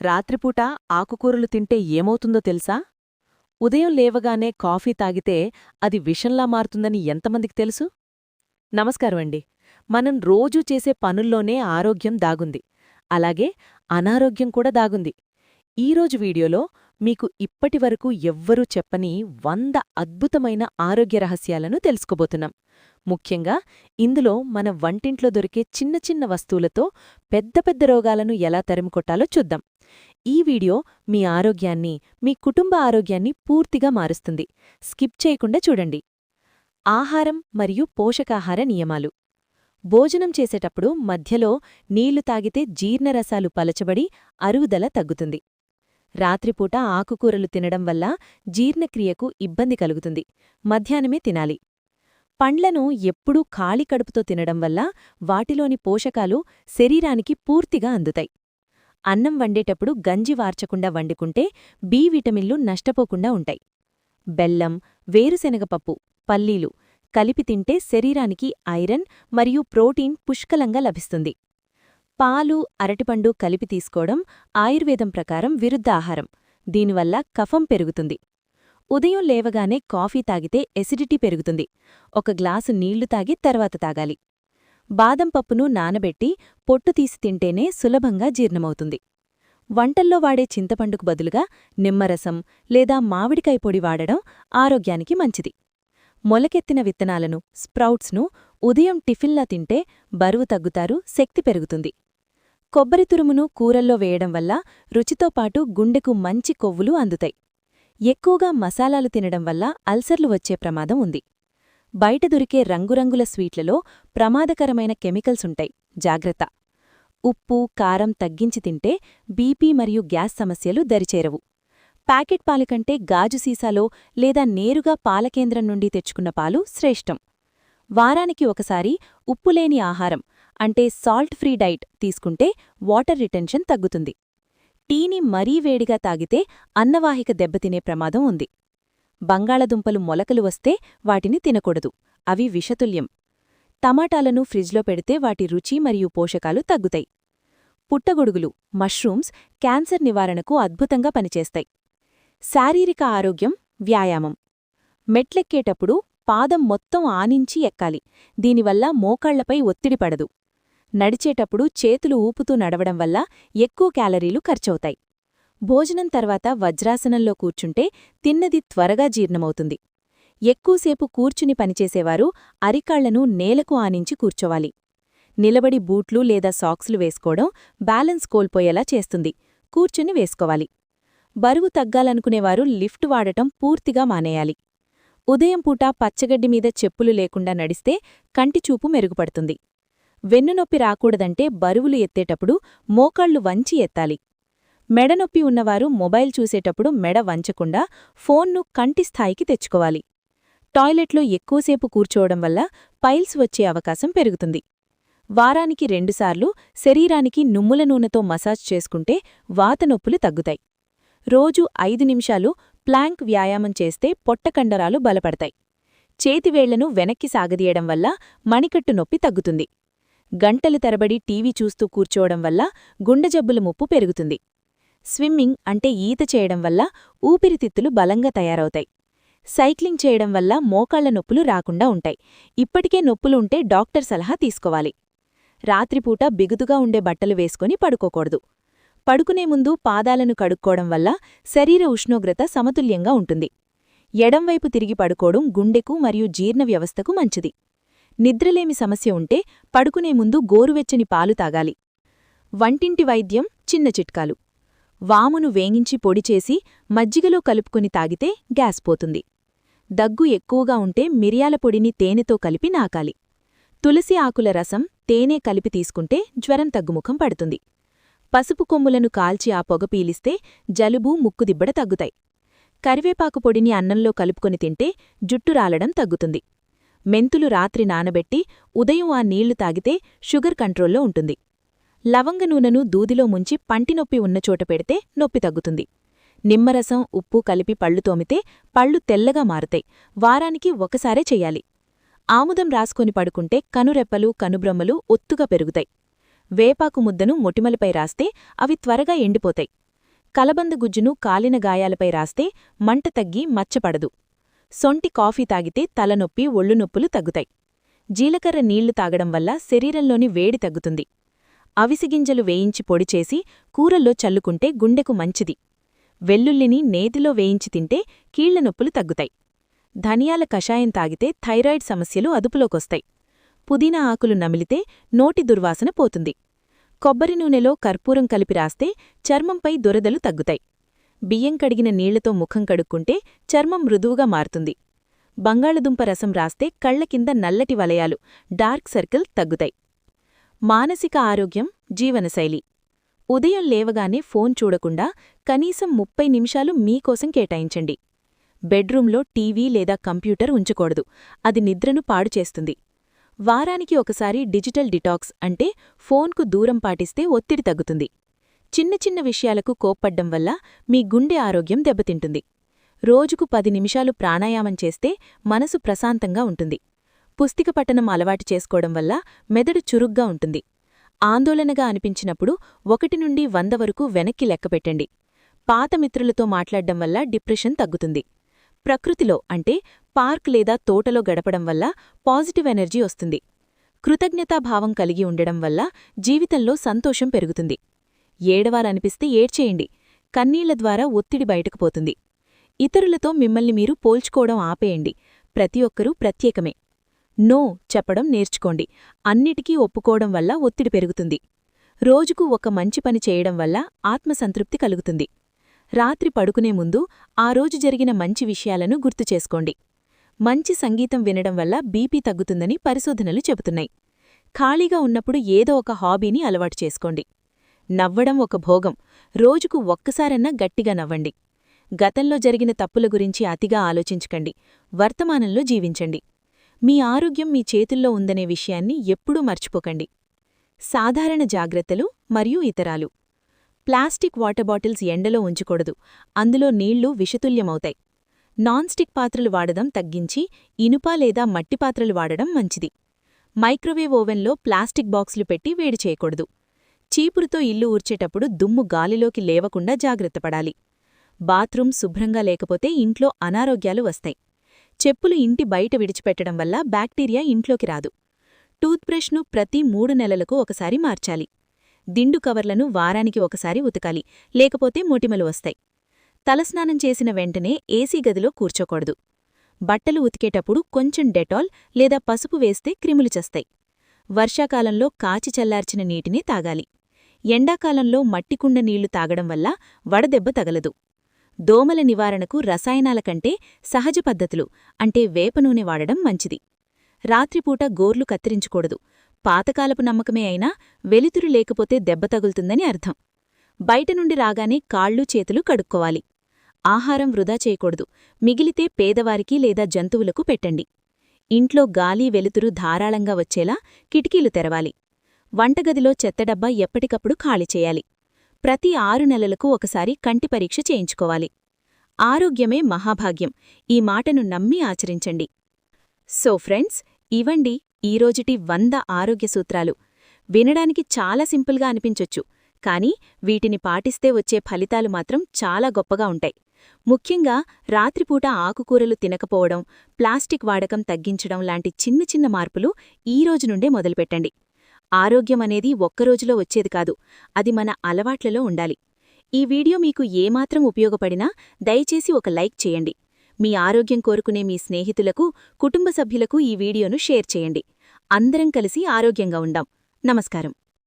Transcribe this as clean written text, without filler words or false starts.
రాత్రిపూట ఆకుకూరలు తింటే ఏమవుతుందో తెలుసా? ఉదయం లేవగానే కాఫీ తాగితే అది విషంలా మారుతుందని ఎంతమందికి తెలుసు? నమస్కారమండి. మనం రోజూ చేసే పనుల్లోనే ఆరోగ్యం దాగుంది. అలాగే అనారోగ్యం కూడా దాగుంది. ఈరోజు వీడియోలో మీకు ఇప్పటివరకు ఎవ్వరూ చెప్పని 100 అద్భుతమైన ఆరోగ్య రహస్యాలను తెలుసుకోబోతున్నాం. ముఖ్యంగా ఇందులో మన వంటింట్లో దొరికే చిన్న చిన్న వస్తువులతో పెద్ద పెద్ద రోగాలను ఎలా తరిమికొట్టాలో చూద్దాం. ఈ వీడియో మీ ఆరోగ్యాన్ని, మీ కుటుంబ ఆరోగ్యాన్ని పూర్తిగా మారుస్తుంది. స్కిప్ చేయకుండా చూడండి. ఆహారం మరియు పోషకాహార నియమాలు. భోజనం చేసేటప్పుడు మధ్యలో నీళ్లు తాగితే జీర్ణరసాలు పలచబడి అరుగుదల తగ్గుతుంది. రాత్రిపూట ఆకుకూరలు తినడం వల్ల జీర్ణక్రియకు ఇబ్బంది కలుగుతుంది. మధ్యాహ్నమే తినాలి. పండ్లను ఎప్పుడూ ఖాళీ కడుపుతో తినడం వల్ల వాటిలోని పోషకాలు శరీరానికి పూర్తిగా అందుతాయి. అన్నం వండేటప్పుడు గంజి వార్చకుండా వండుకుంటే బి విటమిన్లు నష్టపోకుండా ఉంటాయి. బెల్లం, వేరుశెనగపప్పు, పల్లీలు కలిపి తింటే శరీరానికి ఐరన్ మరియు ప్రోటీన్ పుష్కలంగా లభిస్తుంది. పాలు, అరటిపండు కలిపి తీసుకోవడం ఆయుర్వేదం ప్రకారం విరుద్ధ ఆహారం. దీనివల్ల కఫం పెరుగుతుంది. ఉదయం లేవగానే కాఫీ తాగితే ఎసిడిటీ పెరుగుతుంది. ఒక గ్లాసు నీళ్లు తాగి తర్వాత తాగాలి. బాదం పప్పును నానబెట్టి పొట్టు తీసి తింటేనే సులభంగా జీర్ణమవుతుంది. వంటల్లో వాడే చింతపండుకు బదులుగా నిమ్మరసం లేదా మామిడికాయ పొడి వాడడం ఆరోగ్యానికి మంచిది. మొలకెత్తిన విత్తనాలను, స్ప్రౌట్స్ను ఉదయం టిఫిన్లా తింటే బరువు తగ్గుతారు, శక్తి పెరుగుతుంది. కొబ్బరి తురుమును కూరల్లో వేయడం వల్ల రుచితో పాటు గుండెకు మంచి కొవ్వులు అందుతాయి. ఎక్కువగా మసాలాలు తినడం వల్ల అల్సర్లు వచ్చే ప్రమాదం ఉంది. బయట దొరికే రంగురంగుల స్వీట్లలో ప్రమాదకరమైన కెమికల్సుంటాయి, జాగ్రత్త. ఉప్పు, కారం తగ్గించి తింటే బీపీ మరియు గ్యాస్ సమస్యలు దరిచేరవు. ప్యాకెట్ పాలు కంటే గాజు సీసాలో లేదా నేరుగా పాలకేంద్రం నుండి తెచ్చుకున్న పాలు శ్రేష్టం. వారానికి ఒకసారి ఉప్పులేని ఆహారం అంటే సాల్ట్ ఫ్రీ డైట్ తీసుకుంటే వాటర్ రిటెన్షన్ తగ్గుతుంది. టీని మరీ వేడిగా తాగితే అన్నవాహిక దెబ్బతినే ప్రమాదం ఉంది. బంగాళదుంపలు మొలకలు వస్తే వాటిని తినకూడదు, అవి విషతుల్యం. టమాటాలను ఫ్రిడ్జ్లో పెడితే వాటి రుచి మరియు పోషకాలు తగ్గుతాయి. పుట్టగొడుగులు, మష్రూమ్స్ క్యాన్సర్ నివారణకు అద్భుతంగా పనిచేస్తాయి. శారీరక ఆరోగ్యం, వ్యాయామం. మెట్లెక్కేటప్పుడు పాదం మొత్తం ఆనించి ఎక్కాలి. దీనివల్ల మోకాళ్లపై ఒత్తిడి పడదు. నడిచేటప్పుడు చేతులు ఊపుతూ నడవడం వల్ల ఎక్కువ క్యాలరీలు ఖర్చవుతాయి. భోజనం తర్వాత వజ్రాసనంలో కూర్చుంటే తిన్నది త్వరగా జీర్ణమవుతుంది. ఎక్కువసేపు కూర్చుని పనిచేసేవారు అరికాళ్లను నేలకు ఆనించి కూర్చోవాలి. నిలబడి బూట్లు లేదా సాక్స్లు వేసుకోవడం బ్యాలెన్స్ కోల్పోయేలా చేస్తుంది. కూర్చుని వేసుకోవాలి. బరువు తగ్గాలనుకునేవారు లిఫ్ట్ వాడటం పూర్తిగా మానేయాలి. ఉదయం పూట పచ్చగడ్డి మీద చెప్పులు లేకుండా నడిస్తే కంటిచూపు మెరుగుపడుతుంది. వెన్నునొప్పి రాకూడదంటే బరువులు ఎత్తేటప్పుడు మోకాళ్లు వంచి ఎత్తాలి. మెడనొప్పి ఉన్నవారు మొబైల్ చూసేటప్పుడు మెడ వంచకుండా ఫోన్ను కంటి స్థాయికి తెచ్చుకోవాలి. టాయిలెట్లో ఎక్కువసేపు కూర్చోవడం వల్ల పైల్స్ వచ్చే అవకాశం పెరుగుతుంది. వారానికి 2 సార్లు శరీరానికి నువ్వుల నూనెతో మసాజ్ చేసుకుంటే వాతనొప్పులు తగ్గుతాయి. రోజూ 5 నిమిషాలు ప్లాంక్ వ్యాయామం చేస్తే పొట్టకండరాలు బలపడతాయి. చేతివేళ్లను వెనక్కి సాగదీయడం వల్ల మణికట్టు నొప్పి తగ్గుతుంది. గంటలు తరబడి టీవీ చూస్తూ కూర్చోవడం వల్ల గుండెజబ్బుల ముప్పు పెరుగుతుంది. స్విమ్మింగ్ అంటే ఈత చేయడం వల్ల ఊపిరితిత్తులు బలంగా తయారవుతాయి. సైక్లింగ్ చేయడం వల్ల మోకాళ్ల నొప్పులు రాకుండా ఉంటాయి. ఇప్పటికే నొప్పులు ఉంటే డాక్టర్ సలహా తీసుకోవాలి. రాత్రిపూట బిగుతుగా ఉండే బట్టలు వేసుకొని పడుకోకూడదు. పడుకునే ముందు పాదాలను కడుక్కోవడం వల్ల శరీర ఉష్ణోగ్రత సమతుల్యంగా ఉంటుంది. ఎడంవైపు తిరిగి పడుకోవడం గుండెకు మరియు జీర్ణ వ్యవస్థకు మంచిది. నిద్రలేమి సమస్య ఉంటే పడుకునే ముందు గోరువెచ్చని పాలు తాగాలి. వంటింటి వైద్యం, చిన్న చిట్కాలు. వామును వేగించి పొడిచేసి మజ్జిగలో కలుపుకుని తాగితే గ్యాస్ పోతుంది. దగ్గు ఎక్కువగా ఉంటే మిరియాల పొడిని తేనెతో కలిపి నాకాలి. తులసి ఆకుల రసం, తేనె కలిపి తీసుకుంటే జ్వరం తగ్గుముఖం పడుతుంది. పసుపు కొమ్ములను కాల్చి ఆ పొగ పీలిస్తే జలుబు, ముక్కుదిబ్బడ తగ్గుతాయి. కరివేపాకు పొడిని అన్నంలో కలుపుకొని తింటే జుట్టు రాలడం తగ్గుతుంది. మెంతులు రాత్రి నానబెట్టి ఉదయం ఆ నీళ్లు తాగితే షుగర్ కంట్రోల్లో ఉంటుంది. లవంగ నూనెను దూదిలో ముంచి పంటినొప్పి ఉన్నచోట పెడితే నొప్పి తగ్గుతుంది. నిమ్మరసం, ఉప్పు కలిపి పళ్ళు తోమితే పళ్ళు తెల్లగా మారుతాయి. వారానికి ఒకసారే చెయ్యాలి. ఆముదం రాసుకొని పడుకుంటే కనురెప్పలు, కనుబ్రమ్మలు ఒత్తుగా పెరుగుతాయి. వేపాకు ముద్దను మొటిమలపై రాస్తే అవి త్వరగా ఎండిపోతాయి. కలబంద గుజ్జును కాలిన గాయాలపై రాస్తే మంట తగ్గి మచ్చపడదు. సొంటి కాఫీ తాగితే తలనొప్పి ఒళ్ళునొప్పులు తగ్గుతాయి. జీలకర్ర నీళ్లు తాగడం వల్ల శరీరంలోని వేడి తగ్గుతుంది. అవిసిగింజలు వేయించి పొడిచేసి కూరల్లో చల్లుకుంటే గుండెకు మంచిది. వెల్లుల్లిని నేతిలో వేయించి తింటే కీళ్లనొప్పులు తగ్గుతాయి. ధనియాల కషాయం తాగితే థైరాయిడ్ సమస్యలు అదుపులోకొస్తాయి. పుదీనా ఆకులు నమిలితే నోటి దుర్వాసన పోతుంది. కొబ్బరి నూనెలో కర్పూరం కలిపి రాస్తే చర్మంపై దురదలు తగ్గుతాయి. బియ్యం కడిగిన నీళ్లతో ముఖం కడుక్కుంటే చర్మం మృదువుగా మారుతుంది. బంగాళదుంప రసం రాస్తే కళ్ల కింద నల్లటి వలయాలు, డార్క్ సర్కిల్ తగ్గుతాయి. మానసిక ఆరోగ్యం, జీవనశైలి. ఉదయం లేవగానే ఫోన్ చూడకుండా కనీసం 30 నిమిషాలు మీకోసం కేటాయించండి. బెడ్రూంలో టీవీ లేదా కంప్యూటర్ ఉంచకూడదు, అది నిద్రను పాడుచేస్తుంది. వారానికి ఒకసారి డిజిటల్ డిటాక్స్ అంటే ఫోన్కు దూరం పాటిస్తే ఒత్తిడి తగ్గుతుంది. చిన్న చిన్న విషయాలకు కోప్పడ్డం వల్ల మీ గుండె ఆరోగ్యం దెబ్బతింటుంది. రోజుకు 10 నిమిషాలు ప్రాణాయామం చేస్తే మనసు ప్రశాంతంగా ఉంటుంది. పుస్తక పఠనం అలవాటు చేసుకోవడం వల్ల మెదడు చురుగ్గా ఉంటుంది. ఆందోళనగా అనిపించినప్పుడు 1 నుండి 100 వరకు వెనక్కి లెక్కపెట్టండి. పాత మిత్రులతో మాట్లాడ్డం వల్ల డిప్రెషన్ తగ్గుతుంది. ప్రకృతిలో అంటే పార్క్ లేదా తోటలో గడపడం వల్ల పాజిటివ్ ఎనర్జీ వస్తుంది. కృతజ్ఞతాభావం కలిగి ఉండడం వల్ల జీవితంలో సంతోషం పెరుగుతుంది. ఏడవాలనిపిస్తే ఏడ్చేయండి, కన్నీళ్ల ద్వారా ఒత్తిడి బయటకు పోతుంది. ఇతరులతో మిమ్మల్ని మీరు పోల్చుకోవడం ఆపేయండి. ప్రతి ఒక్కరూ ప్రత్యేకమే. నో చెప్పడం నేర్చుకోండి. అన్నిటికీ ఒప్పుకోవడం వల్ల ఒత్తిడి పెరుగుతుంది. రోజుకు ఒక మంచి పని చేయడం వల్ల ఆత్మసంతృప్తి కలుగుతుంది. రాత్రి పడుకునే ముందు ఆ రోజు జరిగిన మంచి విషయాలను గుర్తుచేసుకోండి. మంచి సంగీతం వినడం వల్ల బీపీ తగ్గుతుందని పరిశోధనలు చెబుతున్నాయి. ఖాళీగా ఉన్నప్పుడు ఏదో ఒక హాబీని అలవాటు చేసుకోండి. నవ్వడం ఒక భోగం. రోజుకు ఒక్కసారన్నా గట్టిగా నవ్వండి. గతంలో జరిగిన తప్పుల గురించి అతిగా ఆలోచించకండి. వర్తమానంలో జీవించండి. మీ ఆరోగ్యం మీ చేతుల్లో ఉందనే విషయాన్ని ఎప్పుడూ మర్చిపోకండి. సాధారణ జాగ్రత్తలు మరియు ఇతరాలు. ప్లాస్టిక్ వాటర్ బాటిల్స్ ఎండలో ఉంచకూడదు, అందులో నీళ్లు విషతుల్యమవుతాయి. నాన్ స్టిక్ పాత్రలు వాడడం తగ్గించి ఇనుప లేదా మట్టి పాత్రలు వాడడం మంచిది. మైక్రోవేవ్ ఓవెన్లో ప్లాస్టిక్ బాక్సులు పెట్టి వేడి చేయకూడదు. చీపురుతో ఇల్లు ఊర్చేటప్పుడు దుమ్ము గాలిలోకి లేవకుండా జాగ్రత్తపడాలి. బాత్రూమ్ శుభ్రంగా లేకపోతే ఇంట్లో అనారోగ్యాలు వస్తాయి. చెప్పులు ఇంటి బయట విడిచిపెట్టడం వల్ల బ్యాక్టీరియా ఇంట్లోకి రాదు. టూత్బ్రష్ను ప్రతి 3 నెలలకు ఒకసారి మార్చాలి. దిండు కవర్లను వారానికి ఒకసారి ఉతకాలి, లేకపోతే మొటిమలు వస్తాయి. తలస్నానం చేసిన వెంటనే ఏసీ గదిలో కూర్చోకూడదు. బట్టలు ఉతికేటప్పుడు కొంచెం డెటాల్ లేదా పసుపు వేస్తే క్రిములు చస్తాయి. వర్షాకాలంలో కాచి చల్లార్చిన నీటిని తాగాలి. ఎండాకాలంలో మట్టికుండ నీళ్లు తాగడం వల్ల వడదెబ్బ తగలదు. దోమల నివారణకు రసాయనాల కంటే సహజ పద్ధతులు అంటే వేప నూనె వాడడం మంచిది. రాత్రిపూట గోర్లు కత్తిరించకూడదు. పాతకాలపు నమ్మకమే అయినా వెలుతురు లేకపోతే దెబ్బ తగులుతుందని అర్థం. బయట నుండి రాగానే కాళ్ళు చేతులు కడుక్కోవాలి. ఆహారం వృధా చేయకూడదు. మిగిలితే పేదవారికి లేదా జంతువులకు పెట్టండి. ఇంట్లో గాలి వెలుతురు ధారాళంగా వచ్చేలా కిటికీలు తెరవాలి. వంటగదిలో చెత్తడబ్బా ఎప్పటికప్పుడు ఖాళీ చేయాలి. ప్రతి 6 నెలలకు ఒకసారి కంటి పరీక్ష చేయించుకోవాలి. ఆరోగ్యమే మహాభాగ్యం, ఈ మాటను నమ్మి ఆచరించండి. సో ఫ్రెండ్స్, ఇవండి ఈరోజుటి 100 ఆరోగ్య సూత్రాలు. వినడానికి చాలా సింపుల్గా అనిపించొచ్చు, కానీ వీటిని పాటిస్తే వచ్చే ఫలితాలు మాత్రం చాలా గొప్పగా ఉంటాయి. ముఖ్యంగా రాత్రిపూట ఆకుకూరలు తినకపోవడం, ప్లాస్టిక్ వాడకం తగ్గించడం లాంటి చిన్న చిన్న మార్పులు ఈ రోజు నుండే మొదలుపెట్టండి. ఆరోగ్యమనేది ఒక్కరోజులో వచ్చేది కాదు, అది మన అలవాట్లలో ఉండాలి. ఈ వీడియో మీకు ఏమాత్రం ఉపయోగపడినా దయచేసి ఒక లైక్ చేయండి. మీ ఆరోగ్యం కోరుకునే మీ స్నేహితులకు, కుటుంబ సభ్యులకు ఈ వీడియోను షేర్ చేయండి. అందరం కలిసి ఆరోగ్యంగా ఉందాం. నమస్కారం.